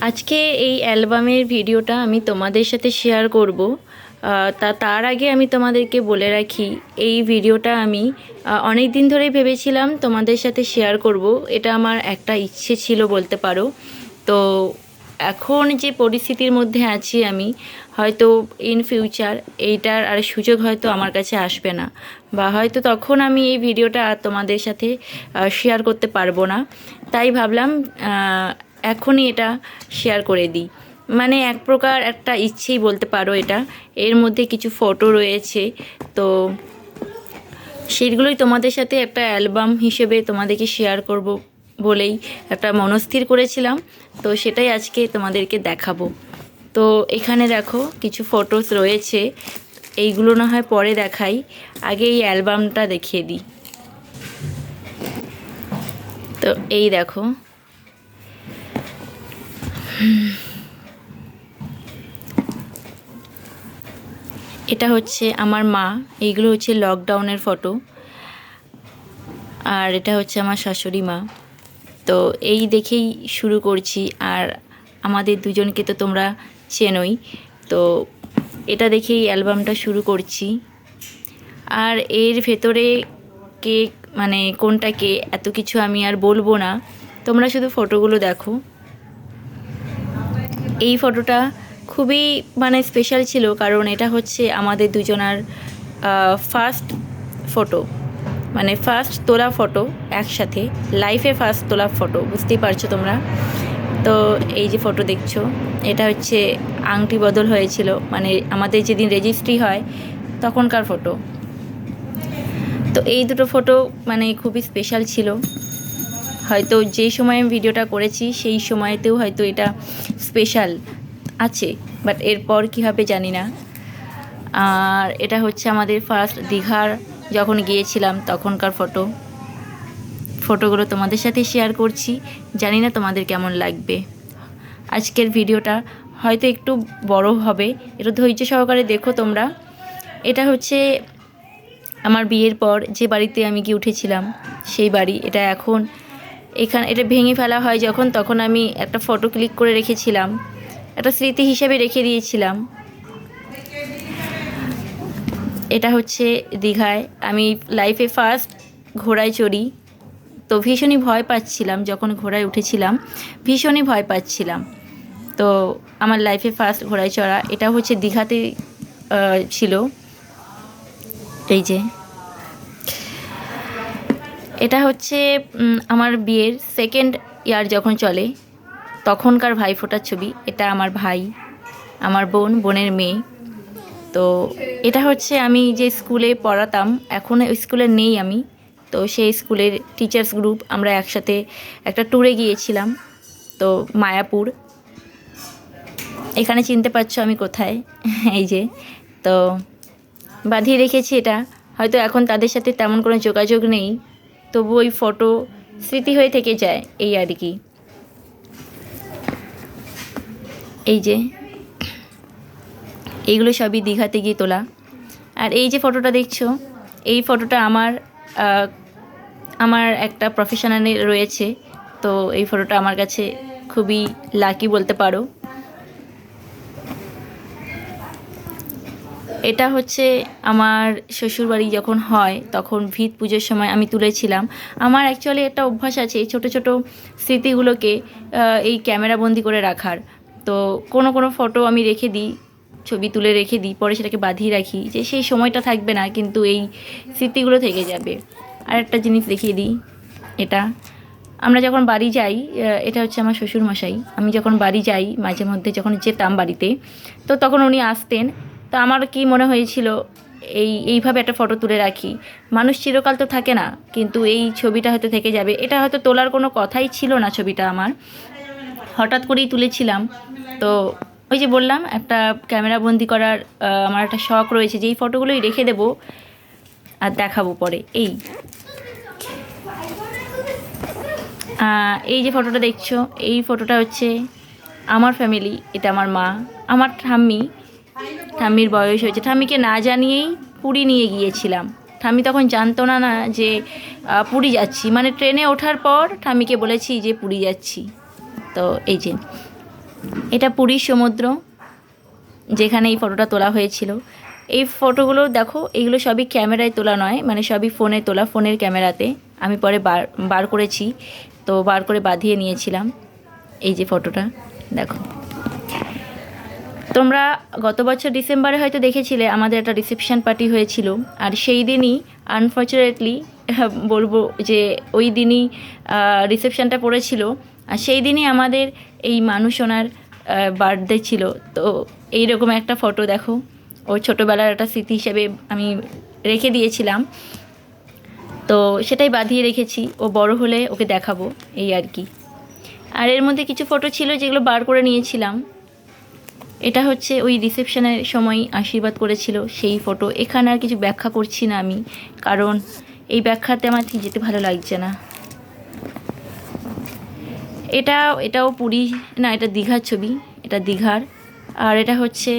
আজকে এই অ্যালবামের ভিডিওটা আমি তোমাদের সাথে শেয়ার করব। তার আগে আমি তোমাদেরকে বলে রাখি, এই ভিডিওটা আমি অনেক দিন ধরেই ভেবেছিলাম তোমাদের সাথে শেয়ার করব। এটা আমার একটা ইচ্ছে ছিল বলতে পারো। তো এখন যে পরিস্থিতির মধ্যে আছি আমি, হয়তো ইন ফিউচার এইটার আর সুযোগ হয়তো আমার কাছে আসবে না, বা হয়তো তখন আমি এই ভিডিওটা আর তোমাদের সাথে শেয়ার করতে পারবো না। তাই ভাবলাম এখনই এটা শেয়ার করে দিই। মানে এক প্রকার একটা ইচ্ছেই বলতে পারো এটা। এর মধ্যে কিছু ফটো রয়েছে, তো সেগুলোই তোমাদের সাথে একটা অ্যালবাম হিসেবে তোমাদেরকে শেয়ার করব বলেই একটা মনস্থির করেছিলাম। তো সেটাই আজকে তোমাদেরকে দেখাবো। তো এখানে দেখো কিছু ফটোস রয়েছে, এইগুলো না হয় পরে দেখাই, আগে এই অ্যালবামটা দেখিয়ে দিই। তো এই দেখো, এটা হচ্ছে আমার মা, এইগুলো হচ্ছে লকডাউনের ফটো, আর এটা হচ্ছে আমার শাশুড়ি মা। তো এই দেখেই শুরু করছি, আর আমাদের দুজনকে তো তোমরা চেনোই, তো এটা দেখেই অ্যালবামটা শুরু করছি। আর এর ভেতরে কে মানে কোনটা কে এত কিছু আমি আর বলবো না, তোমরা শুধু ফটোগুলো দেখো। এই ফটোটা খুবই মানে স্পেশাল ছিল, কারণ এটা হচ্ছে আমাদের দুজনার ফার্স্ট ফটো, মানে ফার্স্ট তোলা ফটো একসাথে, লাইফে ফার্স্ট তোলা ফটো, বুঝতেই পারছো তোমরা। তো এই যে ফটো দেখছো, এটা হচ্ছে আংটি বদল হয়েছিল, মানে আমাদের যেদিন রেজিস্ট্রি হয় তখনকার ফটো। তো এই দুটো ফটো মানে খুবই স্পেশাল ছিল। হয়তো যে সময় আমি ভিডিওটা করেছি সেই সময়তেও হয়তো এটা স্পেশাল আছে, বাট এরপর কী হবে জানি না। আর এটা হচ্ছে আমাদের ফার্স্ট দীঘার যখন গিয়েছিলাম তখনকার ফটোগুলো তোমাদের সাথে শেয়ার করছি। জানি না তোমাদের কেমন লাগবে। আজকের ভিডিওটা হয়তো একটু বড় হবে, একটু ধৈর্য সহকারে দেখো তোমরা। এটা হচ্ছে আমার বিয়ের পর যে বাড়িতে আমি গিয়ে উঠেছিলাম সেই বাড়ি। এটা এখন এটা ভেঙে ফেলা হয় যখন, তখন আমি একটা ফটো ক্লিক করে রেখেছিলাম, একটা স্মৃতি হিসেবে রেখে দিয়েছিলাম। এটা হচ্ছে দীঘায় আমি লাইফে ফার্স্ট ঘোড়ায় চড়ি। তো ভীষণই ভয় পাচ্ছিলাম যখন ঘোড়ায় উঠেছিলাম, ভীষণই ভয় পাচ্ছিলাম। তো আমার লাইফে ফার্স্ট ঘোড়ায় চড়া, এটা হচ্ছে দীঘাতে ছিল। এই যে এটা হচ্ছে আমার বিয়ের সেকেন্ড ইয়ার যখন চলে তখনকার ভাইফোঁটার ছবি। এটা আমার ভাই, আমার বোনের মেয়ে। তো এটা হচ্ছে আমি যে স্কুলে পড়াতাম, এখন ওই স্কুলে নেই আমি, তো সেই স্কুলের টিচার্স গ্রুপ আমরা একসাথে একটা ট্যুরে গিয়েছিলাম, তো মায়াপুর। এখানে চিনতে পারছো আমি কোথায়, এই যে। তো বাঁধিয়ে রেখেছি এটা, হয়তো এখন তাদের সাথে তেমন কোনো যোগাযোগ নেই, তবু ওই ফটো স্মৃতি হয়ে থেকে যায়, এই আর কি। এই যে এইগুলো সবই দীঘাতে গিয়ে তোলা। আর এই যে ফটোটা দেখছো, এই ফটোটা আমার একটা প্রফেশনালে রয়েছে। তো এই ফটোটা আমার কাছে খুবই লাকি বলতে পারো। এটা হচ্ছে আমার শ্বশুরবাড়ি যখন হয় তখন ভিত পুজোর সময় আমি তুলেছিলাম। আমার অ্যাকচুয়ালি একটা অভ্যাস আছে এই ছোটো ছোটো স্মৃতিগুলোকে এই ক্যামেরাবন্দি করে রাখার। তো কোনো কোনো ফটো আমি রেখে দিই, ছবি তুলে রেখে দিই, পরে সেটাকে বাঁধিয়ে রাখি, যে সেই সময়টা থাকবে না কিন্তু এই স্মৃতিগুলো থেকে যাবে। আর একটা জিনিস দেখিয়ে দিই, এটা আমরা যখন বাড়ি যাই, এটা হচ্ছে আমার শ্বশুরমশাই, আমি যখন বাড়ি যাই মাঝে মধ্যে যখন যেতাম বাড়িতে, তো তখন উনি আসতেন। তো আমার কি মনে হয়েছিল এইভাবে একটা ফটো তুলে রাখি, মানুষ চিরকাল তো থাকে না, কিন্তু এই ছবিটা হয়তো থেকে যাবে। এটা হয়তো তোলার কোনো কথাই ছিল না, ছবিটা আমার হঠাৎ করেই তুলেছিলাম। তো ওই যে বললাম একটা ক্যামেরা বন্দি করার আমার একটা শখ রয়েছে, যে এই ফটোগুলোই রেখে দেবো আর দেখাবো পরে। এই যে ফটোটা দেখছো, এই ফটোটা হচ্ছে আমার ফ্যামিলি। এটা আমার মা, আমার ঠাম্মির বয়স হয়েছে, ঠাম্মিকে না জানিয়েই পুরী নিয়ে গিয়েছিলাম। ঠাম্মি তখন জানতো না যে পুরী যাচ্ছি, মানে ট্রেনে ওঠার পর ঠাম্মিকে বলেছি যে পুরী যাচ্ছি। তো এই যে এটা পুরীর সমুদ্র, যেখানে এই ফটোটা তোলা হয়েছিল। এই ফটোগুলো দেখো, এগুলো সবই ক্যামেরায় তোলা নয়, মানে সবই ফোনে তোলা, ফোনের ক্যামেরাতে। আমি পরে বার করেছি, তো বার করে বাঁধিয়ে নিয়েছিলাম। এই যে ফটোটা দেখো, তোমরা গত বছর ডিসেম্বরে হয়তো দেখেছিলে আমাদের একটা রিসেপশন পার্টি হয়েছিল, আর সেই দিনই আনফর্চুনেটলি বলবো যে ওই দিনই রিসেপশনটা পড়েছিল, আর সেই দিনই আমাদের এই মানুষনার বার্থডে ছিল। তো এইরকম একটা ফটো দেখো, ওর ছোটোবেলার একটা স্মৃতি হিসেবে আমি রেখে দিয়েছিলাম, তো সেটাই বাঁধিয়ে রেখেছি। ও বড় হলে ওকে দেখাবো, এই আর কি। আর এর মধ্যে কিছু ফটো ছিল যেগুলো বার করে নিয়েছিলাম। এটা হচ্ছে ওই রিসেপশনের সময় আশীর্বাদ করেছিল সেই ফটো। এখানে আর কিছু ব্যাখ্যা করছি না আমি, কারণ এই ব্যাখ্যাতে আমার ঠিক যেতে ভালো লাগছে না। এটাও পুরী না, এটা দীঘার ছবি, এটা দীঘার। আর এটা হচ্ছে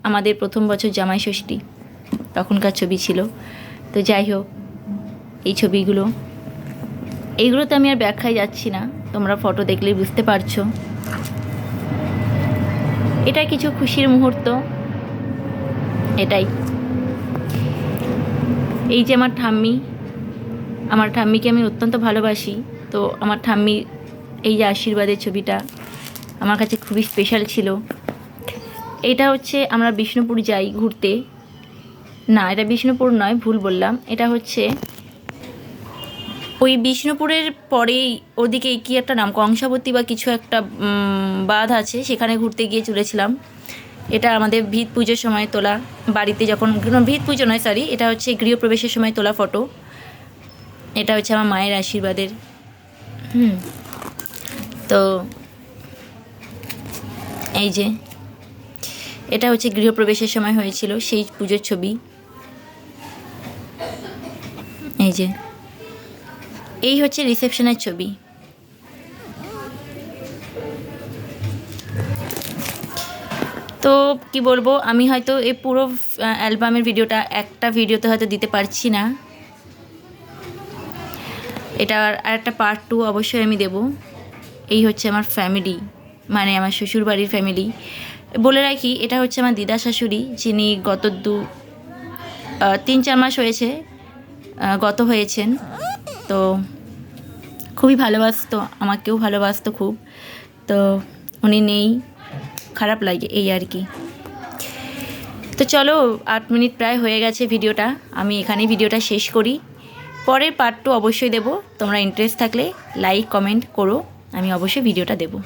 আমাদের প্রথম বছর জামাই ষষ্ঠী, তখনকার ছবি ছিল। তো যাই হোক, এই এইগুলোতে আমি আর ব্যাখ্যায় যাচ্ছি না, তোমরা ফটো দেখলেই বুঝতে পারছো। এটা কিছু খুশির মুহূর্ত, এটাই। এই যে আমার ঠাম্মিকে আমি অত্যন্ত ভালোবাসি, তো আমার ঠাম্মির এই যে আশীর্বাদের ছবিটা আমার কাছে খুবই স্পেশাল ছিল। এটা হচ্ছে আমরা বিষ্ণুপুর যাই ঘুরতে, না এটা বিষ্ণুপুর নয়, ভুল বললাম, এটা হচ্ছে ওই বিষ্ণুপুরের পরেই ওদিকে কি একটা নাম, কংসাবতী বা কিছু একটা বাঁধ আছে, সেখানে ঘুরতে গিয়ে চলেছিলাম। এটা আমাদের ভিত পুজোর সময় তোলা, বাড়িতে যখন ভিত পুজো নয় সরি, এটা হচ্ছে গৃহপ্রবেশের সময় তোলা ফটো। এটা হচ্ছে আমার মায়ের আশীর্বাদের। তো এই যে এটা হচ্ছে গৃহপ্রবেশের সময় হয়েছিল সেই পুজোর ছবি। এই হচ্ছে রিসেপশনের ছবি। তো কি বলবো, আমি হয়তো এই পুরো অ্যালবামের ভিডিওটা একটা ভিডিওতে হয়তো দিতে পারছি না, এটার আর একটা পার্ট 2 অবশ্যই আমি দেব। এই হচ্ছে আমার ফ্যামিলি, মানে আমার শ্বশুরবাড়ির ফ্যামিলি। বলে রাখি, এটা হচ্ছে আমার দিদা শাশুড়ি, যিনি গত 3-4 মাস হয়েছে গত হয়েছেন। তো খুবই ভালোবাসতো, আমাকেও ভালোবাসতো খুব। তো উনি নেই, খারাপ লাগে এই আর কি। তো চলো, 8 মিনিট প্রায় হয়ে গেছে ভিডিওটা, আমি এখানেই ভিডিওটা শেষ করি। পরের পার্ট 2 অবশ্যই দেব, তোমরা ইন্টারেস্ট থাকলে লাইক কমেন্ট করো, আমি অবশ্যই ভিডিওটা দেবো।